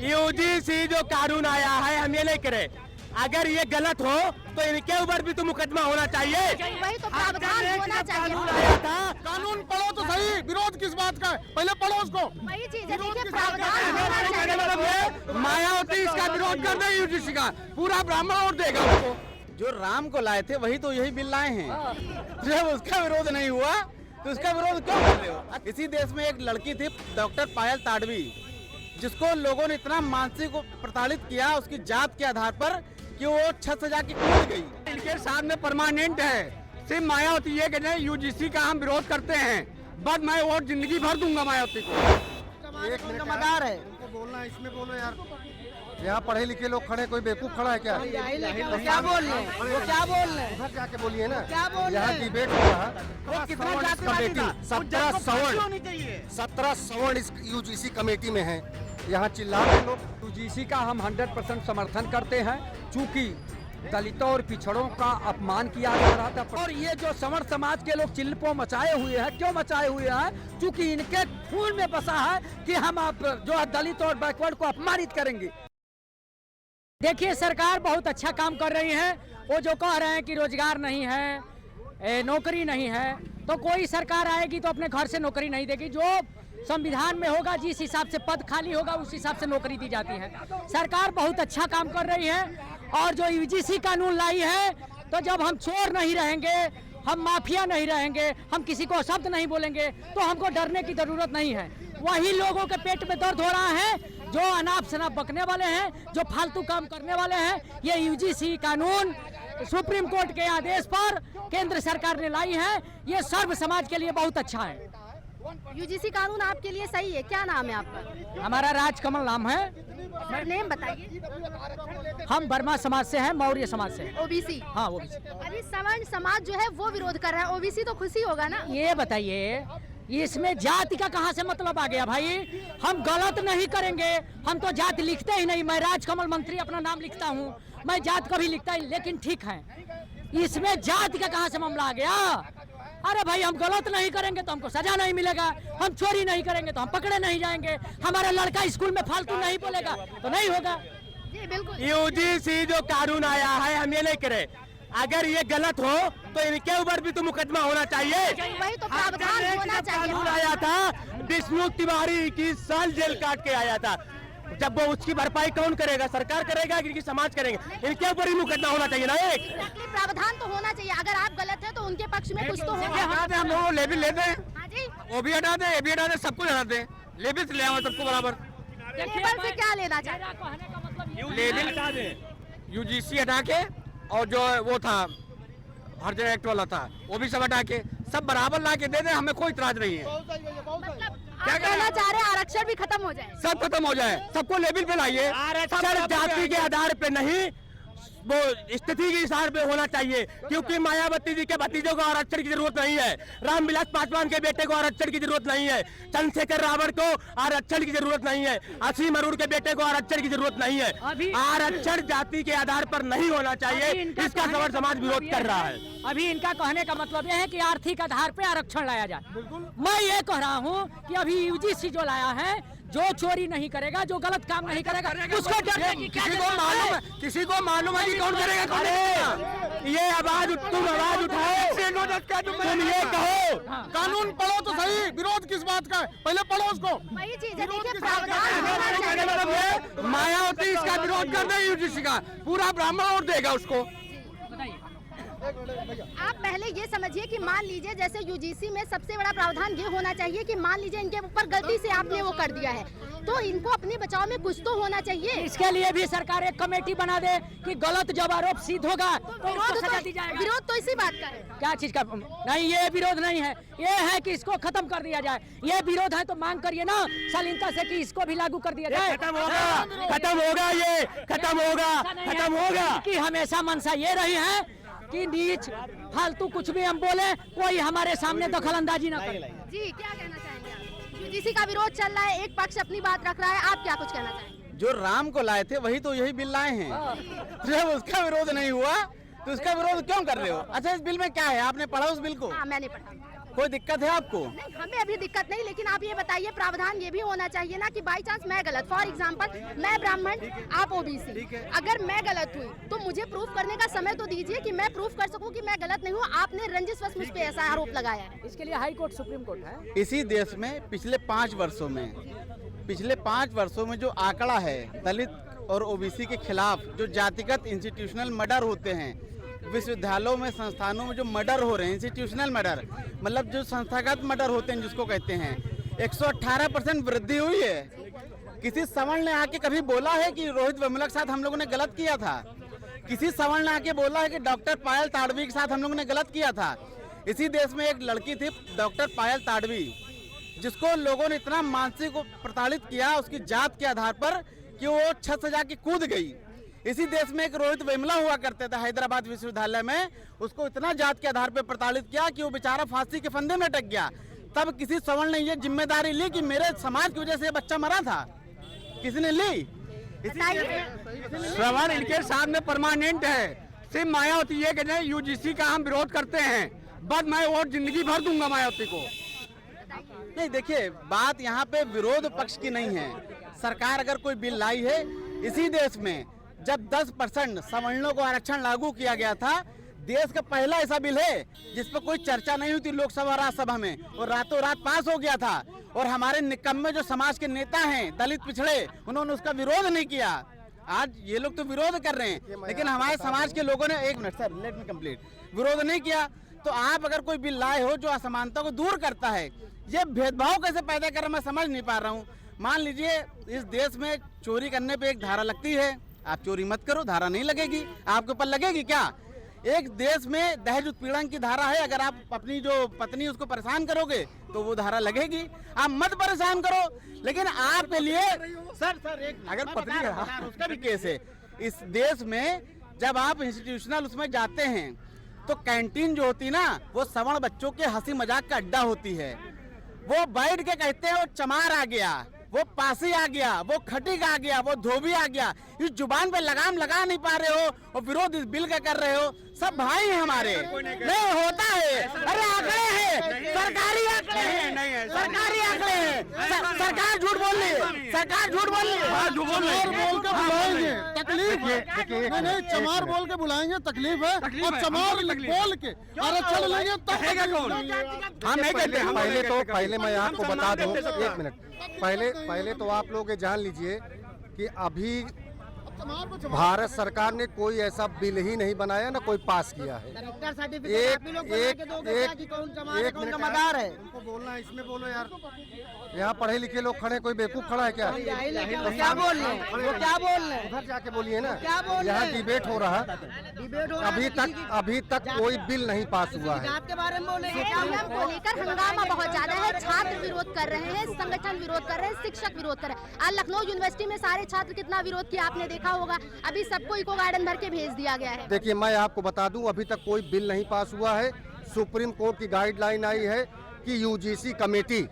UGC जो कानून आया है हम ये नहीं करे, अगर ये गलत हो तो इनके ऊपर भी तो मुकदमा होना चाहिए। वही तो प्रावधान होना चाहिए। आया था कानून पढ़ो तो सही, विरोध किस बात का है, पहले पढ़ो उसको। वही चीज है, देखिए प्रावधान होना चाहिए। मायावती इसका विरोध कर दे, यूजीसी का पूरा ब्राह्मण वोट देगा उसको। जो राम को लाए थे वही तो यही बिल लाए हैं। जब उसका विरोध नहीं हुआ तो उसका विरोध क्यों कर रहे हो? इसी देश में एक लड़की थी डॉक्टर पायल ताडवी, जिसको लोगों ने इतना मानसिक प्रताड़ित किया उसकी जात के आधार पर कि वो छत से जाके कूद गई। इनके सामने परमानेंट है, सिर्फ मायावती ये कहते हैं यूजीसी का हम विरोध करते हैं, बस मैं वोट जिंदगी भर दूंगा मायावती को। एक मदार है, बोलना है, इसमें बोलो यार। यहाँ पढ़े लिखे लोग खड़े, कोई बेवकूफ खड़ा है क्या? तो क्या बोल रहे हैं? वो क्या बोल रहे हैं? उधर जाके बोलिए ना। क्या बोल रहे यहाँ हैं? डिबेट हो रहा है। वो कितना जातिवादी था? 17 सवर्ण इस यूजीसी कमेटी में है। यहाँ चिल्ला रहे लोग। यूजीसी का हम 100% समर्थन करते हैं, चूंकि दलितों और पिछड़ों का अपमान किया जा रहा था। और ये जो सवर्ण समाज के लोग चिल्लपो मचाए हुए हैं, क्यों मचाए हुए हैं? चूंकि इनके खून में बसा है कि हम आप जो है दलित और बैकवर्ड को अपमानित करेंगे। देखिए, सरकार बहुत अच्छा काम कर रही है। वो जो कह रहे हैं कि रोजगार नहीं है, नौकरी नहीं है, तो कोई सरकार आएगी तो अपने घर से नौकरी नहीं देगी। जो संविधान में होगा, जिस हिसाब से पद खाली होगा उस हिसाब से नौकरी दी जाती है। सरकार बहुत अच्छा काम कर रही है। और जो यूजीसी कानून लाई है, तो जब हम चोर नहीं रहेंगे, हम माफिया नहीं रहेंगे, हम किसी को शब्द नहीं बोलेंगे, तो हमको डरने की जरूरत नहीं है। वही लोगों के पेट में दर्द हो रहा है जो अनाप शनाप बकने वाले हैं, जो फालतू काम करने वाले हैं। ये यूजीसी कानून सुप्रीम कोर्ट के आदेश पर केंद्र सरकार ने लाई है। ये सर्व समाज के लिए बहुत अच्छा है। यूजीसी कानून आपके लिए सही है? क्या नाम है आपका? हमारा राजकमल नाम है। नेम बताइए। हम वर्मा समाज से हैं, मौर्य समाज से। ओबीसी? हाँ, ओबीसी। अभी सवर्ण समाज जो है वो विरोध कर रहा है, ओबीसी तो खुशी होगा ना? ये बताइए, इसमें जाति का कहाँ से मतलब आ गया भाई? हम गलत नहीं करेंगे, हम तो जाति लिखते ही नहीं। मैं राजकमल मंत्री अपना नाम लिखता हूँ, मैं जात कभी लिखता ही, लेकिन ठीक है, इसमें जाति का कहाँ से मामला आ गया? अरे भाई, हम गलत नहीं करेंगे तो हमको सजा नहीं मिलेगा, हम चोरी नहीं करेंगे तो हम पकड़े नहीं जाएंगे, हमारा लड़का स्कूल में फालतू नहीं बोलेगा तो नहीं होगा। जी बिल्कुल। यूजीसी जो कानून आया है हम ये नहीं करे, अगर ये गलत हो तो इनके ऊपर भी तो मुकदमा होना चाहिए। वही तो प्रावधान होना चाहिए। कानून आया था, विष्णु तिवारी 21 साल जेल काट के आया था। जब वो उसकी भरपाई कौन करेगा? सरकार करेगा कि समाज करेंगे? इनके ऊपर ही मुकदमा होना चाहिए ना। एक प्रावधान तो होना चाहिए। अगर आप गलत है तो उनके पक्ष में कुछ तो होगा। हटा दे, हम लोग लेबिल लेते हैं, हाँ जी, वो भी हटा दे, ये भी हटा दे, सब कुछ हटा दे, लेबिल से ले आवे सबको बराबर। लेबल से क्या लेना चाहिए? लेबिल हटा दे, यूजीसी हटा के, और जो वो था हर एक्ट वाला था वो भी सब हटा के सब बराबर ला के दे दे, हमें कोई इतराज नहीं है। मतलब क्या कहना चाह रहे हैं? आरक्षण भी खत्म हो जाए? सब खत्म हो जाए, सबको लेवल पे लाइए। आरक्षण जाति के आधार पे नहीं, वो स्थिति के हिसाब पे होना चाहिए, क्योंकि मायावती जी के भतीजों को आरक्षण की जरूरत नहीं है, रामविलास पासवान के बेटे को आरक्षण की जरूरत नहीं है, चंद्रशेखर रावण को आरक्षण की जरूरत नहीं है, असीम अरूर के बेटे को आरक्षण की जरूरत नहीं है। आरक्षण जाति के आधार पर नहीं होना चाहिए, इसका सवर्ण समाज विरोध कर रहा है। अभी इनका कहने का मतलब यह है कि आर्थिक आधार पे आरक्षण लाया जाए। मैं ये कह रहा हूँ कि अभी यूजीसी जो लाया है, जो चोरी नहीं करेगा, जो गलत काम नहीं करेगा, उसको डरने की क्या जरूरत है? किसी को मालूम है कि कौन करेगा, कौन नहीं? ये आवाज तुम आवाज उठाओ, तुम ये कहो कानून पढ़ो तो सही, विरोध किस बात का है, पहले पढ़ो उसको। वही चीज है, देखिए प्रावधान होना चाहिए। मायावती इसका विरोध कर दे, यूजीसी का पूरा ब्राह्मण वोट देगा उसको। आप पहले ये समझिए कि मान लीजिए जैसे यूजीसी में सबसे बड़ा प्रावधान ये होना चाहिए कि मान लीजिए इनके ऊपर गलती से आपने वो कर दिया है, तो इनको अपने बचाव में कुछ तो होना चाहिए। इसके लिए भी सरकार एक कमेटी बना दे कि गलत जब आरोप सिद्ध होगा तो इसको सजा दी जाएगा। विरोध तो इसी बात का है। क्या चीज का? नहीं, ये विरोध नहीं है, ये है कि इसको खत्म कर दिया जाए। ये विरोध है तो मांग करिए ना शालीनता से कि इसको भी लागू कर दिया जाए। खत्म होगा, खत्म होगा, ये खत्म होगा, खत्म होगा। कि हमेशा मंशा ये रही है कि नीच फालतू कुछ भी हम बोले, कोई हमारे सामने दखल अंदाजी ना करे। जी, क्या कहना चाहेंगे आप? यूजीसी का विरोध चल रहा है, एक पक्ष अपनी बात रख रहा है, आप क्या कुछ कहना चाहेंगे? जो राम को लाए थे वही तो यही बिल लाए हैं। जब उसका विरोध नहीं हुआ तो उसका विरोध क्यों कर रहे हो? अच्छा, इस बिल में क्या है? आपने पढ़ा उस बिल को? हाँ, मैंने पढ़ा। कोई दिक्कत है आपको? नहीं, हमें अभी दिक्कत नहीं, लेकिन आप ये बताइए प्रावधान ये भी होना चाहिए ना कि बाई चांस मैं गलत, फॉर एग्जांपल मैं ब्राह्मण आप ओबीसी, अगर मैं गलत हुई तो मुझे प्रूफ करने का समय तो दीजिए कि मैं प्रूफ कर सकूं कि मैं गलत नहीं हूं। आपने रंजिशवश मुझ पे ऐसा आरोप लगाया है। इसके लिए हाई कोर्ट सुप्रीम कोर्ट है। इसी देश में पिछले 5 वर्षों में जो आंकड़ा है दलित और ओबीसी के खिलाफ, जो जातिगत इंस्टीट्यूशनल मर्डर होते हैं, विश्वविद्यालयों में संस्थानों में जो मर्डर हो रहे हैं, इंस्टीट्यूशनल मर्डर मतलब जो संस्थागत मर्डर होते हैं जिसको कहते हैं, 118% वृद्धि हुई है। किसी सवर्ण ने आके कभी बोला है कि रोहित वेमुला के साथ हम लोगों ने गलत किया था? किसी सवर्ण ने आके बोला है कि डॉक्टर पायल ताड़वी के साथ हम लोगों ने गलत किया था? इसी देश में एक लड़की थी डॉक्टर पायल ताड़वी, जिसको लोगों ने इतना मानसिक प्रताड़ित किया उसकी जात के आधार पर कि वो छत से जाके कूद गई। इसी देश में एक रोहित वेमुला हुआ करते थे हैदराबाद विश्वविद्यालय में, उसको इतना जात के आधार पर प्रताड़ित किया कि वो बेचारा फांसी के फंदे में अटक गया। तब किसी सवर्ण ने ये जिम्मेदारी ली कि मेरे समाज की वजह से बच्चा मरा था? किसी ने ली? श्रवण इनके सामने परमानेंट है। सिर्फ मायावती ये कहते हैं यूजीसी का हम विरोध करते हैं, बस मैं वोट जिंदगी भर दूंगा मायावती को। नहीं, देखिए बात यहाँ पे विरोध पक्ष की नहीं है। सरकार अगर कोई बिल लाई है, इसी देश में जब 10% सवर्णों को आरक्षण लागू किया गया था, देश का पहला ऐसा बिल है जिस पर कोई चर्चा नहीं हुई थी लोकसभा राज्यसभा में, और रातों रात पास हो गया था। और हमारे निकम्मे जो समाज के नेता हैं दलित पिछड़े, उन्होंने उसका विरोध नहीं किया। आज ये लोग तो विरोध कर रहे हैं, लेकिन हमारे समाज के लोगों ने, एक minute sir let me complete, विरोध नहीं किया। तो आप अगर कोई बिल लाए हो जो असमानता को दूर करता है, ये भेदभाव कैसे पैदा कर रहा मैं समझ नहीं पा रहा हूँ। मान लीजिए इस देश में चोरी करने पे एक धारा लगती है, आप चोरी मत करो, धारा नहीं लगेगी, आपके ऊपर लगेगी क्या? एक देश में दहेज उत्पीड़न की धारा है, अगर आप अपनी जो पत्नी उसको परेशान करोगे तो वो धारा लगेगी। आप मत परेशान करो, लेकिन आपके लिए सर एक अगर पत्नी है उसका भी केस है। इस देश में जब आप इंस्टीट्यूशनल उसमें जाते हैं तो कैंटीन जो होती ना, वो सवर्ण बच्चों के हंसी मजाक का अड्डा होती है। वो बैठ के कहते हैं वो चमार आ गया, वो पासी आ गया, वो खटीक आ गया, वो धोबी आ गया। इस जुबान पे लगाम लगा नहीं पा रहे हो और विरोध इस बिल का कर रहे हो। सब भाई हैं हमारे, नहीं होता है। अरे आंकड़े हैं, सरकारी आंकड़े हैं, सरकारी आंकड़े हैं। सरकार झूठ बोल रही है, सरकार झूठ बोल रही है। बोल के बुलाएंगे, तकलीफ है। नहीं, चमार बोल के बुलाएंगे, तकलीफ है। अब चमार बोल के आरक्षण लेंगे तब हम नहीं कहते। पहले मैं आपको बता दूं, एक मिनट पहले तो आप लोग ये जान लीजिए कि अभी भारत सरकार ने कोई ऐसा बिल ही नहीं बनाया, ना कोई पास किया है। एक मिनट है, उनको बोलना है, इसमें बोलो यार। यहाँ पढ़े लिखे लोग खड़े, कोई बेवकूफ खड़ा है क्या? तो क्या बोल रहे हैं, वो क्या बोल रहे हैं? उधर जाके बोलिए ना। क्या बोल रहे हैं? यहाँ डिबेट हो रहा है, अभी तक कोई बिल नहीं पास हुआ है। आपके बारे में बोले को लेकर हंगामा बहुत ज्यादा है। छात्र विरोध कर रहे हैं, संगठन विरोध कर रहे हैं, शिक्षक विरोध कर रहे हैं। आज लखनऊ यूनिवर्सिटी में सारे छात्र कितना विरोध किया आपने देखा होगा। अभी सबको इको गार्डन भर के भेज दिया गया है। देखिए मैं आपको बता दूं, अभी तक कोई बिल नहीं पास हुआ है। सुप्रीम कोर्ट की गाइडलाइन आई है कि यूजीसी कमेटी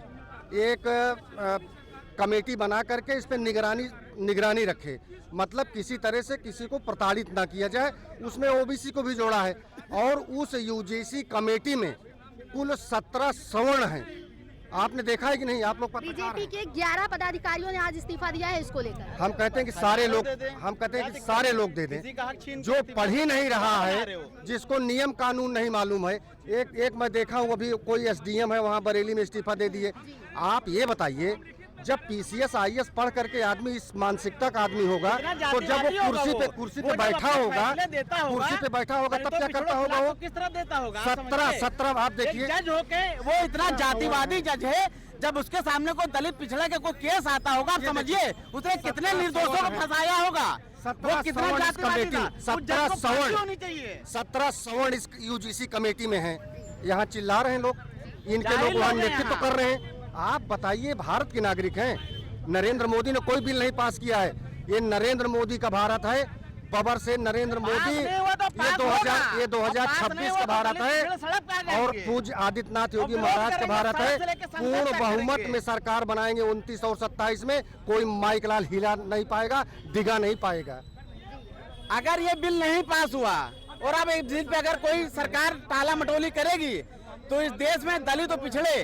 एक कमेटी बना करके इस पे निगरानी रखे, मतलब किसी तरह से किसी को प्रताड़ित ना किया जाए। उसमें ओबीसी को भी जोड़ा है, और उस यूजीसी कमेटी में कुल 17 सवर्ण हैं। आपने देखा है कि नहीं? आप लोग बीजेपी के 11 पदाधिकारियों ने आज इस्तीफा दिया है इसको लेकर। हम कहते हैं कि सारे लोग दे दें। जो पढ़ ही नहीं रहा है, जिसको नियम कानून नहीं मालूम है। एक मैं देखा हूँ, अभी कोई एसडीएम है वहाँ बरेली में, इस्तीफा दे दिए। आप ये बताइए, जब पीसीएस आईएएस पढ़ करके आदमी इस मानसिकता का आदमी होगा, तो जब वो कुर्सी पे बैठा होगा तब क्या करता होगा? वो किस तरह देता होगा? 17 आप देखिए, जज होके वो इतना जातिवादी जज है, जब उसके सामने कोई दलित पिछड़े का कोई केस आता होगा, आप समझिए उसने कितने निर्दोषों को फंसाया होगा। वो कितना जातिवादी था। 17 सवर्ण इस यूजीसी कमेटी में है। यहाँ चिल्ला रहे हैं लोग, इनके लोग वहाँ नेतृत्व कर रहे हैं। आप बताइए, भारत के नागरिक हैं। नरेंद्र मोदी ने कोई बिल नहीं पास किया है। ये नरेंद्र मोदी का भारत है, बबर से नरेंद्र मोदी। ये 2026 का भारत है, और पूज्य आदित्यनाथ योगी महाराज का भारत है। पूर्ण बहुमत में सरकार बनाएंगे 29 और 27 में। कोई माइक लाल हिला नहीं पाएगा, डिगा नहीं पाएगा। अगर ये बिल नहीं पास हुआ और अब इस बिल पे अगर कोई सरकार टाला मटोली करेगी तो इस देश में दलित तो पिछड़े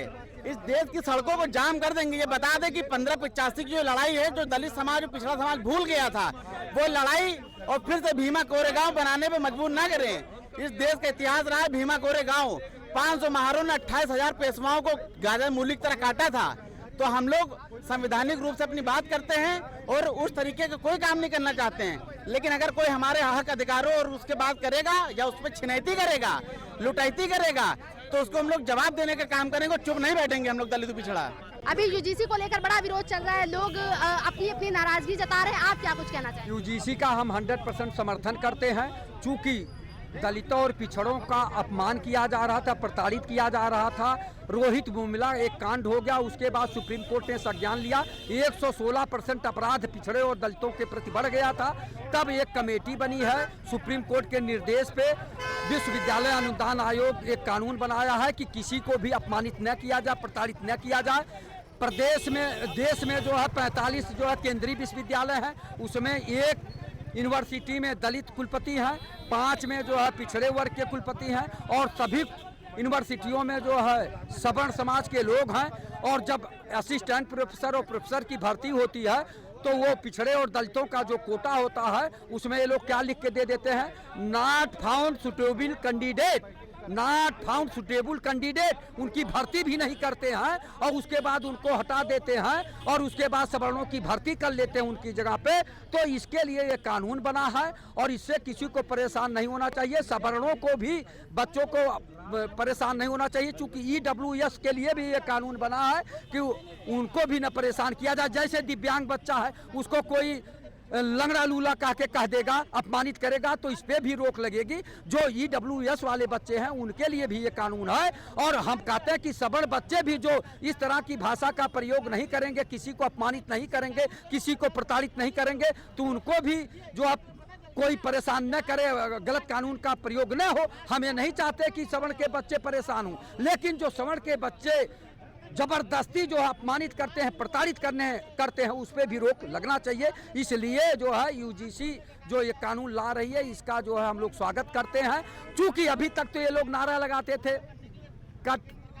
इस देश की सड़कों को जाम कर देंगे। ये बता दें कि 1585 की जो लड़ाई है, जो दलित समाज और पिछड़ा समाज भूल गया था, वो लड़ाई और फिर से भीमा कोरेगांव बनाने पे मजबूर ना करें। इस देश का इतिहास रहा है भीमा कोरेगांव। 500 महारों ने 28,000 पेशवाओं को गाजर मूली की तरह काटा था। तो हम लोग संवैधानिक रूप से अपनी बात करते हैं और उस तरीके का कोई काम नहीं करना चाहते हैं। लेकिन अगर कोई हमारे हक अधिकारों और उसके बात करेगा या उस पर छिनैती करेगा, लुटैती करेगा, तो उसको हम लोग जवाब देने का काम करेंगे। चुप नहीं बैठेंगे हम लोग दलित पिछड़ा। अभी यूजीसी को लेकर बड़ा विरोध चल रहा है, लोग अपनी अपनी नाराजगी जता रहे हैं, आप क्या कुछ कहना चाहेंगे? यूजीसी का हम 100% समर्थन करते हैं। चूँकि दलितों और पिछड़ों का अपमान किया जा रहा था, प्रताड़ित किया जा रहा था। रोहित बुमला एक कांड हो गया, उसके बाद सुप्रीम कोर्ट ने संज्ञान लिया। 116% अपराध पिछड़े और दलितों के प्रति बढ़ गया था। तब एक कमेटी बनी है, सुप्रीम कोर्ट के निर्देश पे विश्वविद्यालय अनुदान आयोग एक कानून बनाया है कि किसी को भी अपमानित न किया जाए, प्रताड़ित न किया जाए। प्रदेश में देश में जो है 45 जो है केंद्रीय विश्वविद्यालय है, उसमें एक यूनिवर्सिटी में दलित कुलपति हैं, 5 में जो है पिछड़े वर्ग के कुलपति हैं और सभी यूनिवर्सिटियों में जो है सवर्ण समाज के लोग हैं। और जब असिस्टेंट प्रोफेसर और प्रोफेसर की भर्ती होती है तो वो पिछड़े और दलितों का जो कोटा होता है उसमें ये लोग क्या लिख के दे देते हैं, not found suitable candidate, not found suitable candidate. उनकी भर्ती भी नहीं करते हैं और उसके बाद उनको हटा देते हैं और उसके बाद सवर्णों की भर्ती कर लेते हैं उनकी जगह पे। तो इसके लिए ये कानून बना है और इससे किसी को परेशान नहीं होना चाहिए, सवर्णों को भी, बच्चों को परेशान नहीं होना चाहिए। चूंकि EWS के लिए भी ये कानून बना है कि उनको भी न परेशान किया जाए। जैसे दिव्यांग बच्चा है, उसको कोई लंगड़ा लूला कह देगा, अपमानित करेगा, तो इस पे भी रोक लगेगी। जो EWS वाले बच्चे हैं उनके लिए भी ये कानून है। और हम कहते हैं कि सवर्ण बच्चे भी जो इस तरह की भाषा का प्रयोग नहीं करेंगे, किसी को अपमानित नहीं करेंगे, किसी को प्रताड़ित नहीं करेंगे, तो उनको भी जो आप कोई परेशान न करे, गलत कानून का प्रयोग न हो। हम ये नहीं चाहते कि सवर्ण के बच्चे परेशान हों, लेकिन जो सवर्ण के बच्चे जबरदस्ती जो अपमानित करते हैं, प्रताड़ित करते हैं, उस पर भी रोक लगना चाहिए। इसलिए जो है यूजीसी जो ये कानून ला रही है, इसका जो है हम लोग स्वागत करते हैं। चूंकि अभी तक तो ये लोग नारा लगाते थे,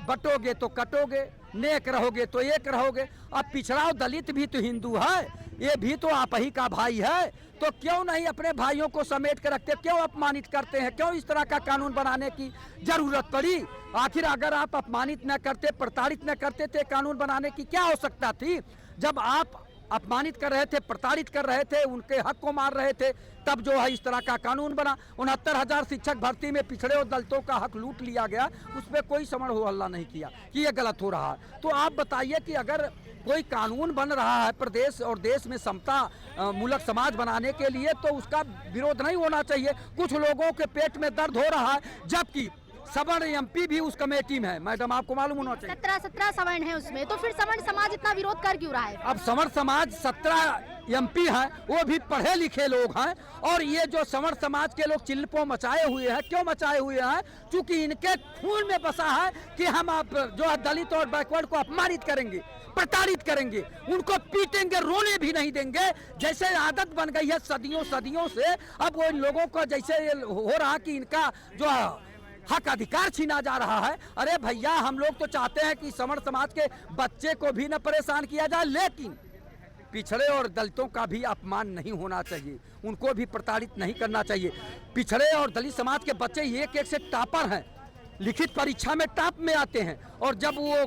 बटोगे तो कटोगे, नेक रहोगे तो एक रहोगे। अब पिछड़ा और दलित भी तो हिंदू है, ये भी तो आप ही का भाई है, तो क्यों नहीं अपने भाइयों को समेट कर रखते, क्यों अपमानित करते हैं, क्यों इस तरह का कानून बनाने की जरूरत पड़ी? आखिर अगर आप अपमानित न करते, प्रताड़ित न करते थे, कानून बनाने की क्या आवश्यकता थी? जब आप अपमानित कर रहे थे, प्रताड़ित कर रहे थे, उनके हक को मार रहे थे, तब जो है इस तरह का कानून बना। 69,000 शिक्षक भर्ती में पिछड़े और दलितों का हक लूट लिया गया, उस पर कोई समण हो हल्ला नहीं किया कि ये गलत हो रहा है। तो आप बताइए कि अगर कोई कानून बन रहा है प्रदेश और देश में समता मूलक समाज बनाने के लिए, तो उसका विरोध नहीं होना चाहिए। कुछ लोगों के पेट में दर्द हो रहा है, जबकि सवर्ण MP भी उस कमेटी में है। मैडम, आपको मालूम होना चाहिए 17 सवर्ण है उसमें, तो फिर सवर्ण समाज इतना विरोध कर क्यों रहा है? अब सवर्ण समाज 17 MP हैं, वो भी पढ़े लिखे लोग हैं। और ये जो सवर्ण समाज के लोग चिल्लपो मचाए हुए हैं, क्यों मचाए हुए हैं? क्योंकि इनके खून में बसा है कि हम आप जो है दलित और बैकवर्ड को अपमानित करेंगे, प्रताड़ित करेंगे, उनको पीटेंगे, रोने भी नहीं देंगे। जैसे आदत बन गई है सदियों से, अब वो इन लोगों को जैसे हो रहा कि इनका जो हक अधिकार छीना जा रहा है। अरे भैया, हम लोग तो चाहते हैं कि सवर्ण समाज के बच्चे को भी न परेशान किया जाए, लेकिन पिछड़े और दलितों का भी अपमान नहीं होना चाहिए, उनको भी प्रताड़ित नहीं करना चाहिए। पिछड़े और दलित समाज के बच्चे एक से टॉपर हैं, लिखित परीक्षा में टॉप में आते हैं, और जब वो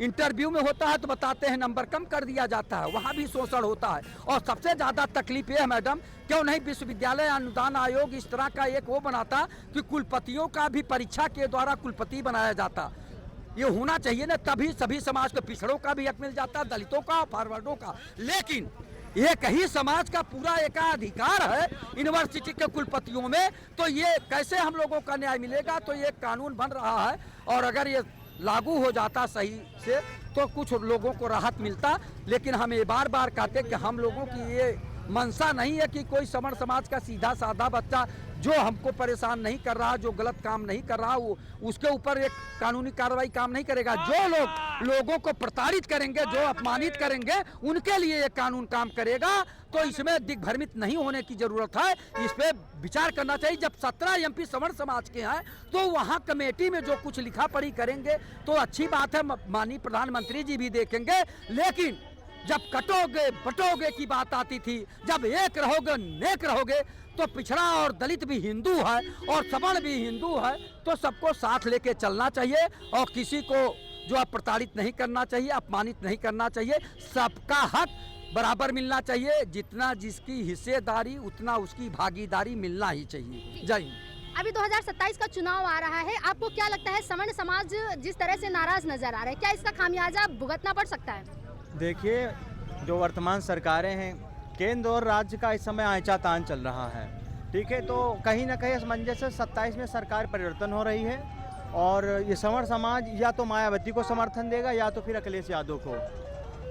इंटरव्यू में होता है तो बताते हैं नंबर कम कर दिया जाता है, वहाँ भी शोषण होता है। और सबसे ज़्यादा तकलीफ ये है मैडम, क्यों नहीं विश्वविद्यालय अनुदान आयोग इस तरह का एक वो बनाता कि कुलपतियों का भी परीक्षा के द्वारा कुलपति बनाया जाता। ये होना चाहिए ना, तभी सभी समाज को, पिछड़ों का भी हक मिल जाता, दलितों का, फॉरवर्डों का। लेकिन एक ही समाज का पूरा एकाधिकार है यूनिवर्सिटी के कुलपतियों में, तो ये कैसे हम लोगों का न्याय मिलेगा? तो ये कानून बन रहा है, और अगर ये लागू हो जाता सही से तो कुछ लोगों को राहत मिलता। लेकिन हम ये बार बार कहते कि हम लोगों की ये मंशा नहीं है कि कोई सवर्ण समाज का सीधा साधा बच्चा जो हमको परेशान नहीं कर रहा, जो गलत काम नहीं कर रहा, वो उसके ऊपर एक कानूनी कार्रवाई काम नहीं करेगा। जो लोग लोगों को प्रताड़ित करेंगे, जो अपमानित करेंगे, उनके लिए ये कानून काम करेगा। तो इसमें दिग्भ्रमित नहीं होने की जरूरत है, इस पे विचार करना चाहिए। जब 17 MP सवर्ण समाज के हैं तो वहाँ कमेटी में जो कुछ लिखा पढ़ी करेंगे तो अच्छी बात है, माननीय प्रधानमंत्री जी भी देखेंगे। लेकिन जब कटोगे बटोगे की बात आती थी, जब एक रहोगे नेक रहोगे, तो पिछड़ा और दलित भी हिंदू है और सवर्ण भी हिंदू है, तो सबको साथ लेके चलना चाहिए और किसी को जो प्रताड़ित नहीं करना चाहिए, अपमानित नहीं करना चाहिए। सबका हक बराबर मिलना चाहिए, जितना जिसकी हिस्सेदारी उतना उसकी भागीदारी मिलना ही चाहिए। जय हिंद। अभी 2027 का चुनाव आ रहा है, आपको क्या लगता है सवर्ण समाज जिस तरह से नाराज नजर आ रहा है, क्या इसका खामियाजा भुगतना पड़ सकता है? देखिए, जो वर्तमान सरकारें हैं, केंद्र और राज्य का इस समय आंचा तान चल रहा है, ठीक है। तो कहीं ना कहीं असमंजस से 27 में सरकार परिवर्तन हो रही है और ये सवर्ण समाज या तो मायावती को समर्थन देगा या तो फिर अखिलेश यादव को।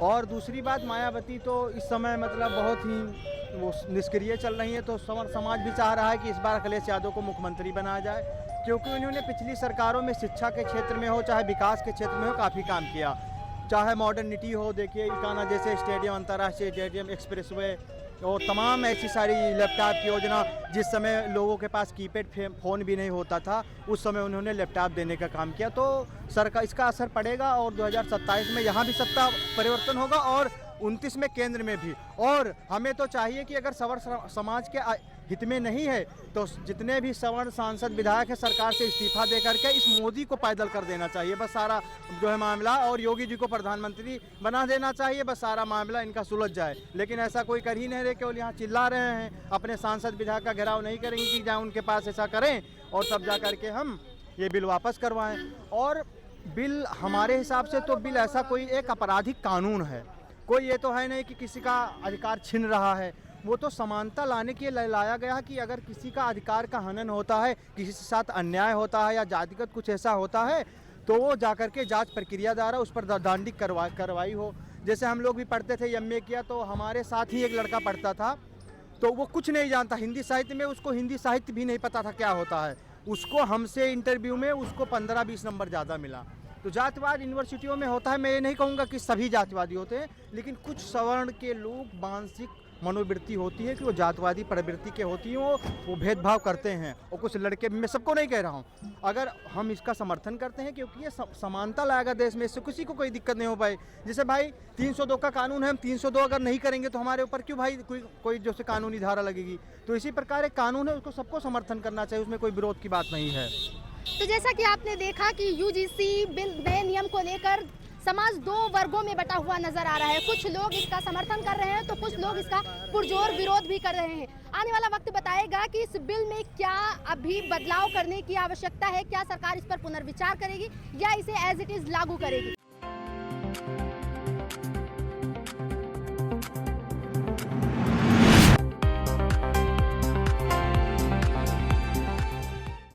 और दूसरी बात, मायावती तो इस समय मतलब बहुत ही वो निष्क्रिय चल रही है, तो सवर्ण समाज भी चाह रहा है कि इस बार अखिलेश यादव को मुख्यमंत्री बनाया जाए, क्योंकि उन्होंने पिछली सरकारों में शिक्षा के क्षेत्र में हो चाहे विकास के क्षेत्र में हो काफ़ी काम किया। चाहे मॉडर्निटी हो, देखिए इकाना जैसे स्टेडियम, अंतर्राष्ट्रीय स्टेडियम, एक्सप्रेसवे और तमाम ऐसी सारी लैपटॉप की योजना, जिस समय लोगों के पास कीपैड फ़ोन भी नहीं होता था, उस समय उन्होंने लैपटॉप देने का काम किया। तो सरकार इसका असर पड़ेगा और 2027 में यहाँ भी सत्ता परिवर्तन होगा और 29 में केंद्र में भी। और हमें तो चाहिए कि अगर सवर्ण समाज के हित में नहीं है तो जितने भी सवर्ण सांसद विधायक है सरकार से इस्तीफा दे करके इस मोदी को पैदल कर देना चाहिए, बस सारा जो है मामला, और योगी जी को प्रधानमंत्री बना देना चाहिए, बस सारा मामला इनका सुलझ जाए। लेकिन ऐसा कोई कर ही नहीं रहे, केवल यहाँ चिल्ला रहे हैं, अपने सांसद विधायक का घेराव नहीं करेंगे कि जहाँ उनके पास ऐसा करें और तब जा करके हम ये बिल वापस करवाएं। और बिल हमारे हिसाब से तो बिल ऐसा कोई एक आपराधिक कानून है, कोई ये तो है नहीं कि किसी का अधिकार छिन रहा है। वो तो समानता लाने के लिए लाया गया कि अगर किसी का अधिकार का हनन होता है, किसी के साथ अन्याय होता है या जातिगत कुछ ऐसा होता है, तो वो जाकर के जांच प्रक्रिया द्वारा उस पर दंडिक कार्रवाई हो। जैसे हम लोग भी पढ़ते थे, MA किया, तो हमारे साथ ही एक लड़का पढ़ता था, तो वो कुछ नहीं जानता हिंदी साहित्य में, उसको हिंदी साहित्य भी नहीं पता था क्या होता है। उसको हमसे इंटरव्यू में उसको 15-20 नंबर ज़्यादा मिला। तो जातिवाद यूनिवर्सिटियों में होता है, मैं ये नहीं कहूँगा कि सभी जातिवादी होते हैं, लेकिन कुछ सवर्ण के लोग मानसिक मनोवृत्ति होती है कि वो जातवादी प्रवृत्ति के होती हैं, वो भेदभाव करते हैं। और कुछ लड़के, मैं सबको नहीं कह रहा हूँ, अगर हम इसका समर्थन करते हैं क्योंकि ये समानता लाएगा देश में, इससे किसी को कोई दिक्कत नहीं हो पाए। जैसे भाई 302 का कानून है, हम 302 अगर नहीं करेंगे तो हमारे ऊपर क्यों भाई कोई जो से कानूनी धारा लगेगी। तो इसी प्रकार एक कानून है, उसको सबको समर्थन करना चाहिए, उसमें कोई विरोध की बात नहीं है। तो जैसा कि आपने देखा कि UGC बिल नए नियम को लेकर समाज 2 वर्गों में बटा हुआ नजर आ रहा है। कुछ लोग इसका समर्थन कर रहे हैं तो कुछ लोग इसका पुरजोर विरोध भी कर रहे हैं। आने वाला वक्त बताएगा कि इस बिल में क्या अभी बदलाव करने की आवश्यकता है, क्या सरकार इस पर पुनर्विचार करेगी या इसे एज इट इज लागू करेगी।